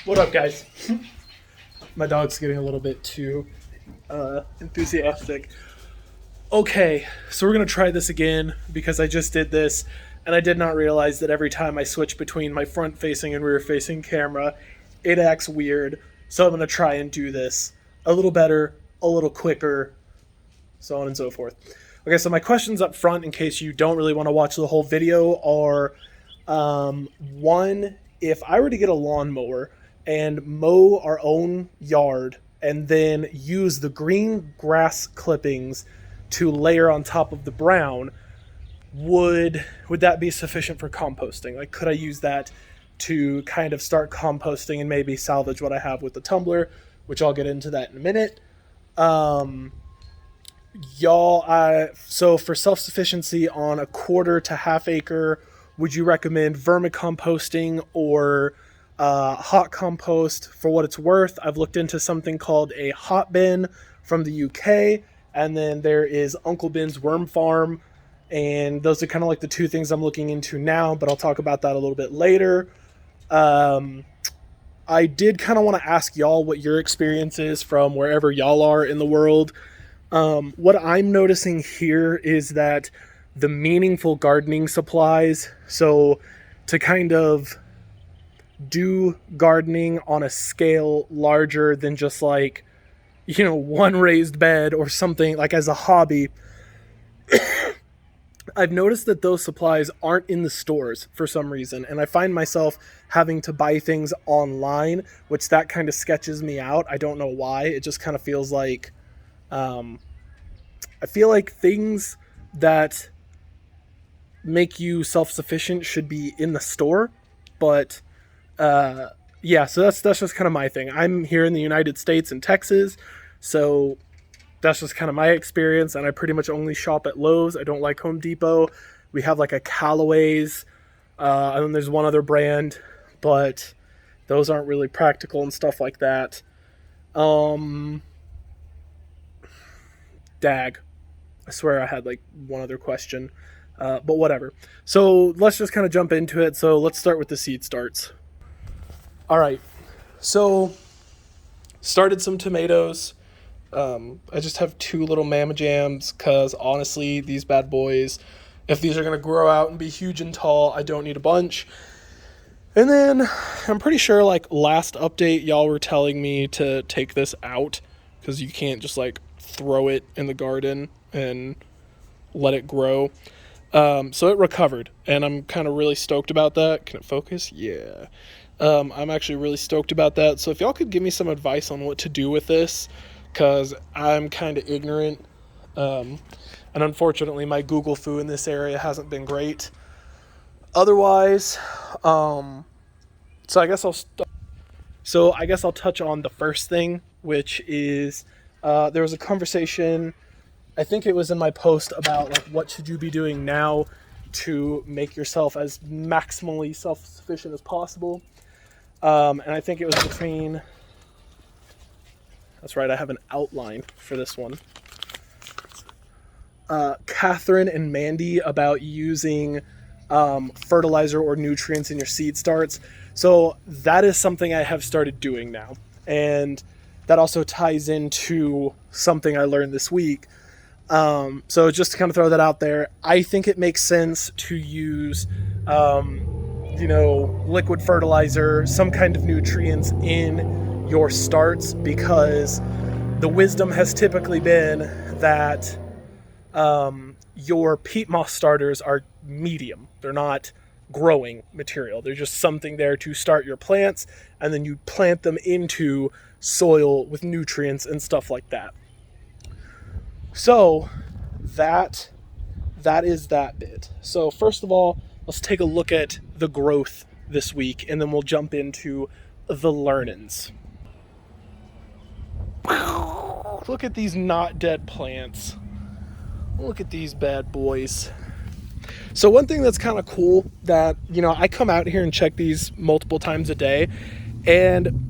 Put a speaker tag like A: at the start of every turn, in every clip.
A: What up, guys? My dog's getting a little bit too enthusiastic. Okay, so we're gonna try this again because I just did this and I did not realize that every time I switch between my front facing and rear facing camera, it acts weird. So I'm gonna try and do this a little better, a little quicker, so on and so forth. Okay, so my questions up front, in case you don't really want to watch the whole video, are one, if I were to get a lawnmower and mow our own yard and then use the green grass clippings to layer on top of the brown, would that be sufficient for composting? Like, could I use that to kind of start composting and maybe salvage what I have with the tumbler, which I'll get into that in a minute. So for self-sufficiency on a quarter to half acre, would you recommend vermicomposting or hot compost? For what it's worth, I've looked into something called a hot bin from the UK, and then there is Uncle Ben's Worm Farm, and those are kind of like the two things I'm looking into now, but I'll talk about that a little bit later. I did kind of want to ask y'all what your experience is from wherever y'all are in the world. What I'm noticing here is that the meaningful gardening supplies, so to kind of do gardening on a scale larger than just like, one raised bed or something, like as a hobby, I've noticed that those supplies aren't in the stores for some reason, and I find myself having to buy things online, which that kind of sketches me out. I don't know why. It just kind of feels like, I feel like things that make you self-sufficient should be in the store, but yeah, so that's just kind of my thing. I'm here in the United States in Texas, so that's just kind of my experience, and I pretty much only shop at Lowe's. I don't like Home Depot. We have like a Callaway's, and then there's one other brand, but those aren't really practical and stuff like that. Dag. I swear I had like one other question, but whatever. So let's just kind of jump into it. So let's start with the seed starts. All right, so started some tomatoes. I just have 2 little Mama Jams because honestly, these bad boys, if these are going to grow out and be huge and tall, I don't need a bunch. And then I'm pretty sure like last update, y'all were telling me to take this out because you can't just like throw it in the garden and let it grow. So it recovered, and I'm kind of really stoked about that. Can it focus? Yeah. I'm actually really stoked about that. So if y'all could give me some advice on what to do with this, because I'm kind of ignorant. And unfortunately, my Google foo in this area hasn't been great. Otherwise, so I guess I'll touch on the first thing, which is there was a conversation, I think it was in my post, about like what should you be doing now to make yourself as maximally self-sufficient as possible. And I think it was between, that's right, I have an outline for this one, Catherine and Mandy, about using fertilizer or nutrients in your seed starts. So that is something I have started doing now, and that also ties into something I learned this week. So just to kind of throw that out there, I think it makes sense to use liquid fertilizer, some kind of nutrients in your starts, because the wisdom has typically been that your peat moss starters are medium. They're not growing material. They're just something there to start your plants, and then you plant them into soil with nutrients and stuff like that. So that is that bit. So first of all, let's take a look at the growth this week, and then we'll jump into the learnings. Look at these not dead plants. Look at these bad boys. So one thing that's kind of cool that, I come out here and check these multiple times a day, and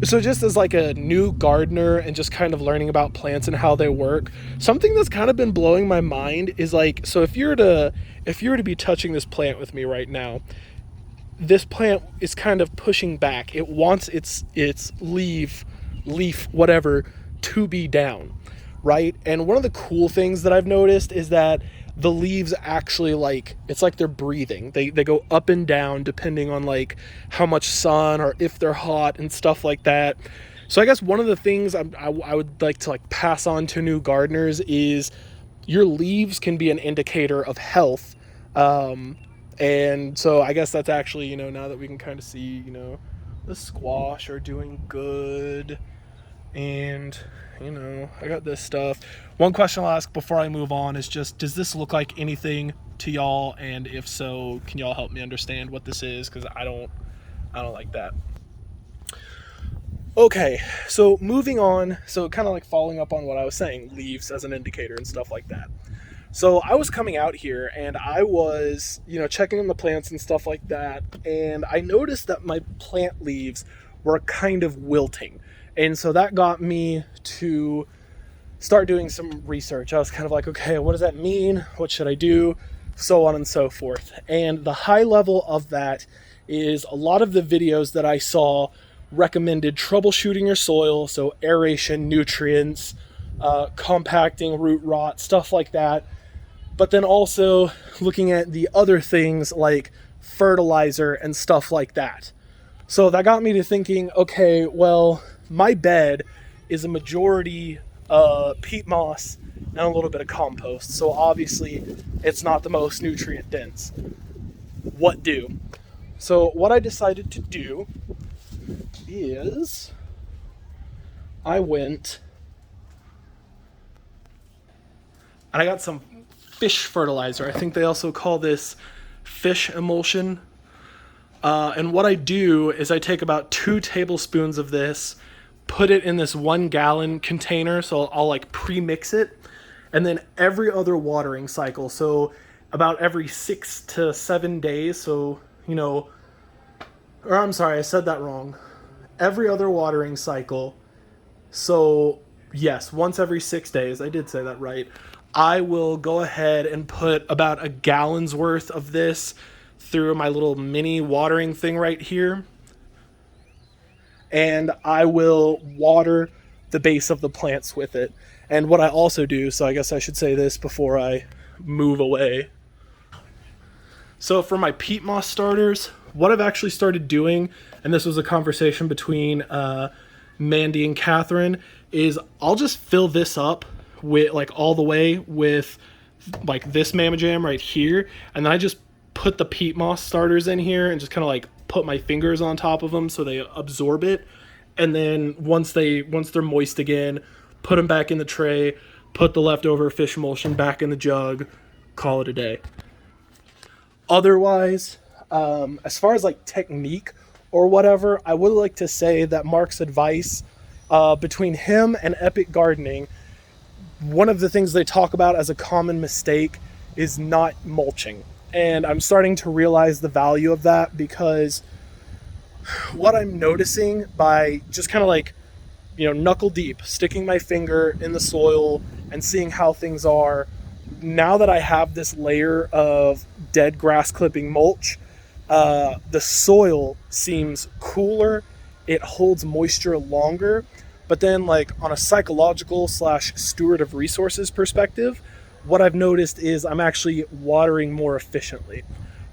A: so just as like a new gardener and just kind of learning about plants and how they work, something that's kind of been blowing my mind is like, so if you were to be touching this plant with me right now, this plant is kind of pushing back. It wants its leaf, whatever, to be down, right? And one of the cool things that I've noticed is that the leaves actually, like, it's like they're breathing. They go up and down depending on like how much sun or if they're hot and stuff like that. So I guess one of the things I would like to like pass on to new gardeners is your leaves can be an indicator of health. And so I guess that's actually, you know, now that we can kind of see, you know, the squash are doing good. And, you know, I got this stuff. One question I'll ask before I move on is just, does this look like anything to y'all? And if so, can y'all help me understand what this is? Because I don't like that. Okay, so moving on. So kind of like following up on what I was saying, leaves as an indicator and stuff like that. So I was coming out here and I was, you know, checking on the plants and stuff like that. And I noticed that my plant leaves were kind of wilting. And so that got me to start doing some research. I was kind of like, okay, what does that mean? What should I do? So on and so forth. And the high level of that is a lot of the videos that I saw recommended troubleshooting your soil. So aeration, nutrients, compacting, root rot, stuff like that. But then also looking at the other things like fertilizer and stuff like that. So that got me to thinking, okay, well, my bed is a majority peat moss and a little bit of compost. So obviously it's not the most nutrient dense. What do? So what I decided to do is I went and I got some fish fertilizer. I think they also call this fish emulsion. And what I do is I take about 2 tablespoons of this, put it in this 1 gallon container. So I'll like pre-mix it. And then every other watering cycle, so about every 6 to 7 days. So, you know, or I'm sorry, I said that wrong. Every other watering cycle. So yes, once every 6 days, I did say that right. I will go ahead and put about a gallon's worth of this through my little mini watering thing right here. And I will water the base of the plants with it. And what I also do, so I guess I should say this before I move away. So for my peat moss starters, what I've actually started doing, and this was a conversation between Mandy and Catherine, is I'll just fill this up with like all the way with like this Mama Jam right here, and then I just put the peat moss starters in here and just kind of like put my fingers on top of them so they absorb it. And then once they're moist again, put them back in the tray, put the leftover fish emulsion back in the jug, call it a day. Otherwise, as far as like technique or whatever, I would like to say that Mark's advice, between him and Epic Gardening, one of the things they talk about as a common mistake is not mulching. And I'm starting to realize the value of that, because what I'm noticing by just kind of like, you know, knuckle deep, sticking my finger in the soil and seeing how things are, now that I have this layer of dead grass clipping mulch, the soil seems cooler, it holds moisture longer. But then like on a psychological / steward of resources perspective, what I've noticed is I'm actually watering more efficiently.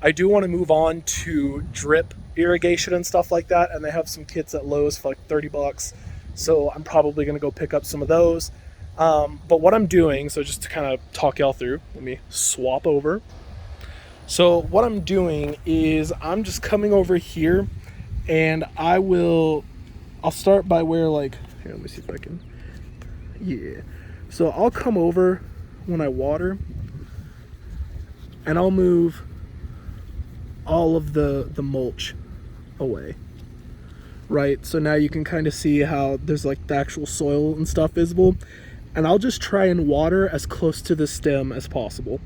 A: I do want to move on to drip irrigation and stuff like that, and they have some kits at Lowe's for like $30. So I'm probably going to go pick up some of those. But what I'm doing, so just to kind of talk y'all through, let me swap over. So what I'm doing is I'm just coming over here, and I'll start by where like, here, let me see if I can, yeah. So I'll come over when I water, and I'll move all of the mulch away. Right, so now you can kind of see how there's like the actual soil and stuff visible. And I'll just try and water as close to the stem as possible.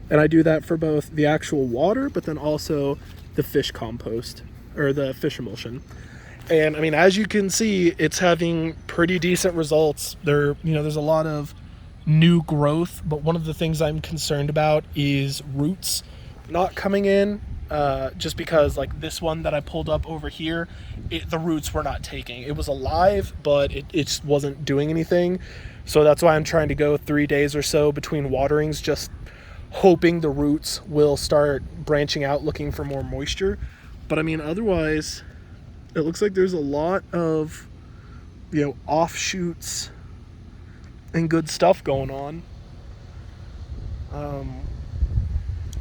A: And I do that for both the actual water, but then also the fish compost, or the fish emulsion. And I mean, as you can see, it's having pretty decent results. There's a lot of new growth, but one of the things I'm concerned about is roots not coming in. just because like this one that I pulled up over here, the roots were not taking. It was alive, but it just wasn't doing anything. So that's why I'm trying to go 3 days or so between waterings, just hoping the roots will start branching out, looking for more moisture. But I mean, otherwise, it looks like there's a lot of, offshoots and good stuff going on.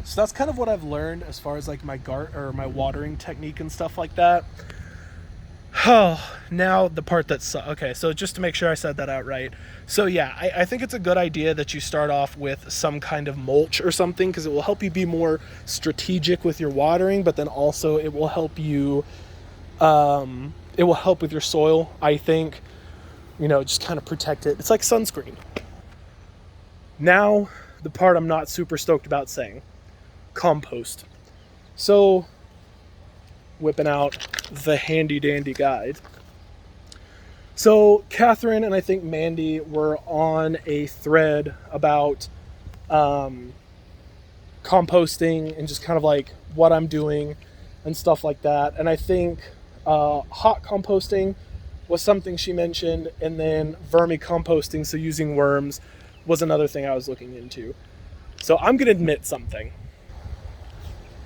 A: So that's kind of what I've learned as far as like my my watering technique and stuff like that. Oh, now the part that's okay. So just to make sure I said that out right. So yeah, I think it's a good idea that you start off with some kind of mulch or something, because it will help you be more strategic with your watering, but then also it will help you, it will help with your soil, I think, just kind of protect it. It's like sunscreen. Now, the part I'm not super stoked about saying, compost. So, whipping out the handy dandy guide. So Catherine and I think Mandy were on a thread about composting and just kind of like what I'm doing and stuff like that. And I think hot composting was something she mentioned, and then vermicomposting, so using worms, was another thing I was looking into. So I'm gonna admit something.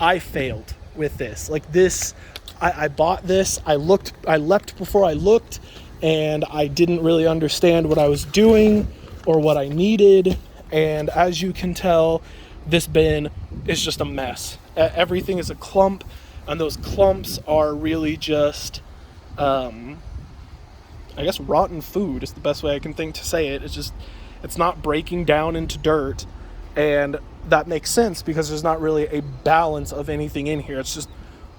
A: I failed with this. Like this, I bought this, I leapt before I looked, and I didn't really understand what I was doing or what I needed. And as you can tell, this bin is just a mess. Everything is a clump, and those clumps are really just, I guess rotten food is the best way I can think to say it. It's not breaking down into dirt, and that makes sense because there's not really a balance of anything in here. It's just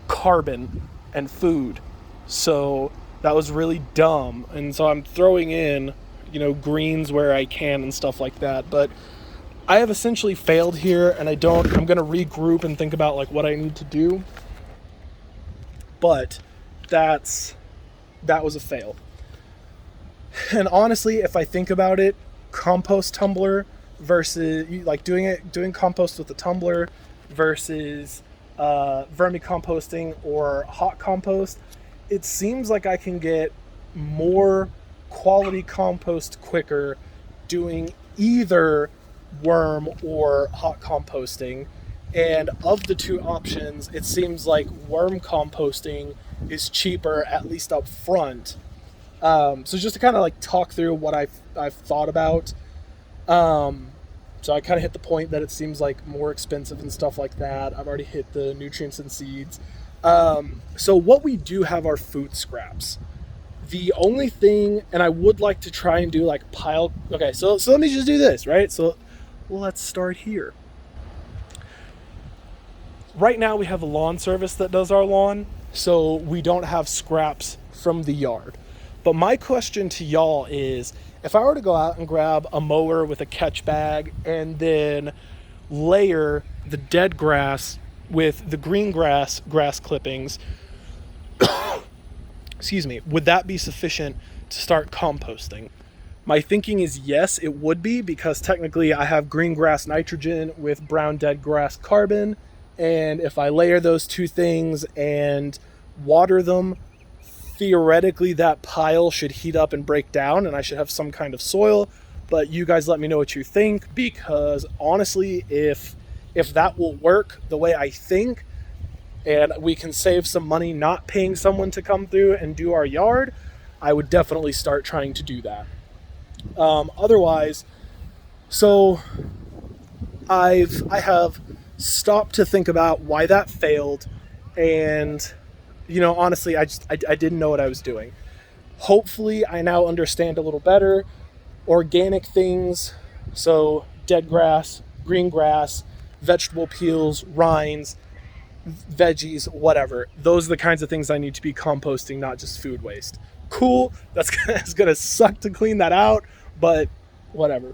A: carbon and food. So that was really dumb. And so I'm throwing in, greens where I can and stuff like that. But I have essentially failed here, and I'm going to regroup and think about like what I need to do. But that was a fail. And honestly, if I think about it, compost tumbler versus like doing compost with a tumbler versus vermicomposting or hot compost, it seems like I can get more quality compost quicker doing either worm or hot composting. And of the two options, it seems like worm composting is cheaper, at least up front. So just to kind of like talk through what I've thought about. So I kind of hit the point that it seems like more expensive and stuff like that. I've already hit the nutrients and seeds. So what we do have are food scraps. The only thing, and I would like to try and do like pile. Okay, so let me just do this, right? So let's start here. Right now we have a lawn service that does our lawn, so we don't have scraps from the yard. But my question to y'all is, if I were to go out and grab a mower with a catch bag and then layer the dead grass with the green grass clippings, excuse me, would that be sufficient to start composting? My thinking is yes, it would be, because technically I have green grass nitrogen with brown dead grass carbon, and if I layer those two things and water them, theoretically that pile should heat up and break down and I should have some kind of soil. But you guys let me know what you think, because honestly, if that will work the way I think, and we can save some money not paying someone to come through and do our yard, I would definitely start trying to do that. Otherwise, so I have stopped to think about why that failed, and honestly, I didn't know what I was doing. Hopefully, I now understand a little better. Organic things, so dead grass, green grass, vegetable peels, rinds, veggies, whatever. Those are the kinds of things I need to be composting, not just food waste. Cool, it's gonna suck to clean that out, but whatever.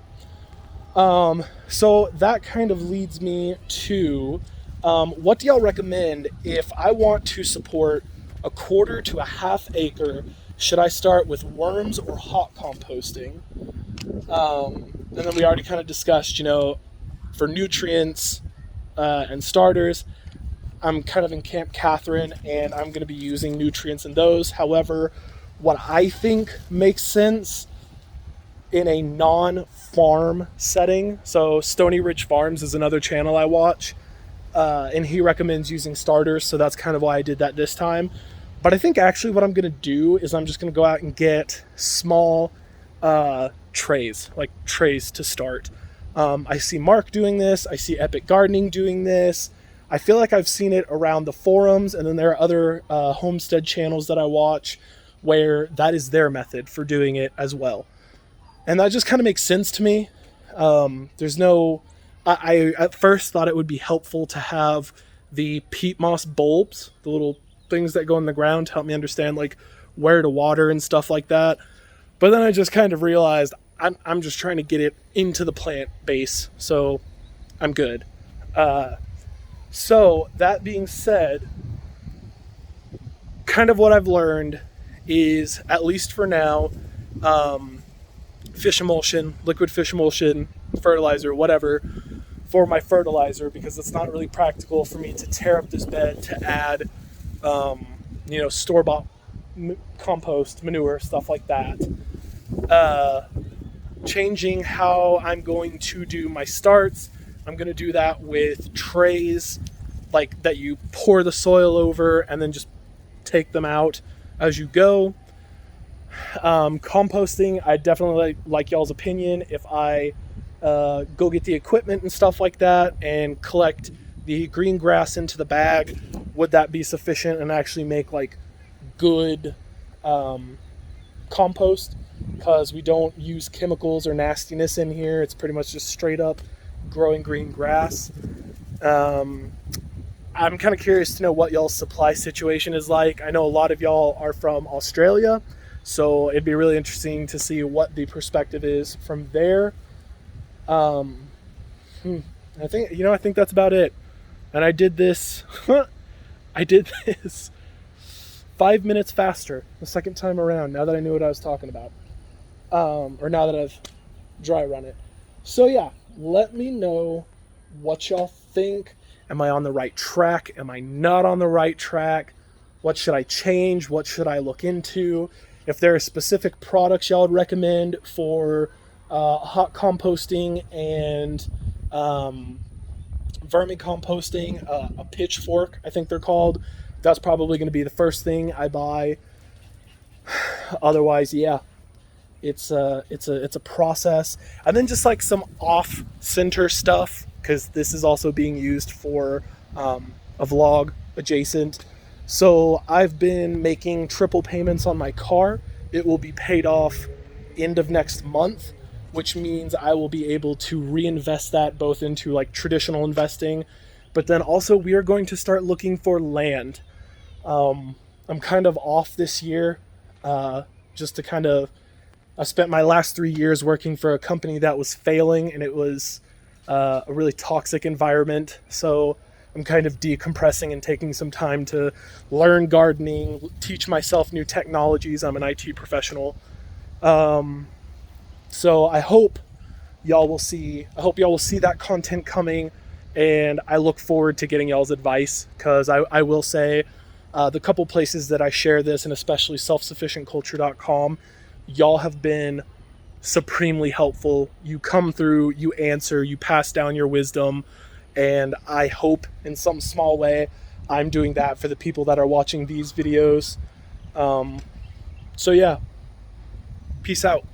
A: So that kind of leads me to what do y'all recommend if I want to support a 1/4 to a 1/2 acre? Should I start with worms or hot composting? And then we already kind of discussed, for nutrients and starters, I'm kind of in Camp Catherine, and I'm going to be using nutrients in those. However, what I think makes sense in a non-farm setting, so Stony Ridge Farms is another channel I watch, and he recommends using starters, so that's kind of why I did that this time. But I think actually what I'm going to do is I'm just going to go out and get small trays, like trays to start. I see Mark doing this. I see Epic Gardening doing this. I feel like I've seen it around the forums, and then there are other homestead channels that I watch where that is their method for doing it as well. And that just kind of makes sense to me. There's no... I at first thought it would be helpful to have the peat moss bulbs, the little things that go in the ground, to help me understand like where to water and stuff like that. But then I just kind of realized I'm just trying to get it into the plant base, so I'm good. So that being said, kind of what I've learned is, at least for now, fish emulsion, liquid fish emulsion, fertilizer, whatever, for my fertilizer, because it's not really practical for me to tear up this bed to add, store-bought compost, manure, stuff like that. Changing how I'm going to do my starts. I'm going to do that with trays, like that you pour the soil over and then just take them out as you go. Composting, I definitely like y'all's opinion. If I go get the equipment and stuff like that and collect the green grass into the bag, would that be sufficient and actually make like good compost? Because we don't use chemicals or nastiness in here. It's pretty much just straight up growing green grass. I'm kind of curious to know what y'all's supply situation is like. I know a lot of y'all are from Australia, so it'd be really interesting to see what the perspective is from there. I think that's about it. And I did this 5 minutes faster the second time around, now that I knew what I was talking about. Or now that I've dry run it. So yeah, let me know what y'all think. Am I on the right track? Am I not on the right track? What should I change? What should I look into? If there are specific products y'all would recommend for hot composting and vermi composting, a pitchfork, I think they're called. That's probably going to be the first thing I buy. Otherwise, yeah, it's a process. And then just like some off-center stuff, because this is also being used for a vlog adjacent. So I've been making triple payments on my car. It will be paid off end of next month, which means I will be able to reinvest that both into like traditional investing, but then also we are going to start looking for land. I'm kind of off this year, just to kind of, I spent my last 3 years working for a company that was failing, and it was a really toxic environment. So I'm kind of decompressing and taking some time to learn gardening, teach myself new technologies. I'm an IT professional. So I hope y'all will see that content coming, and I look forward to getting y'all's advice, because I will say the couple places that I share this, and especially self-sufficientculture.com, y'all have been supremely helpful. You come through, you answer, you pass down your wisdom, and I hope in some small way I'm doing that for the people that are watching these videos. So yeah, peace out.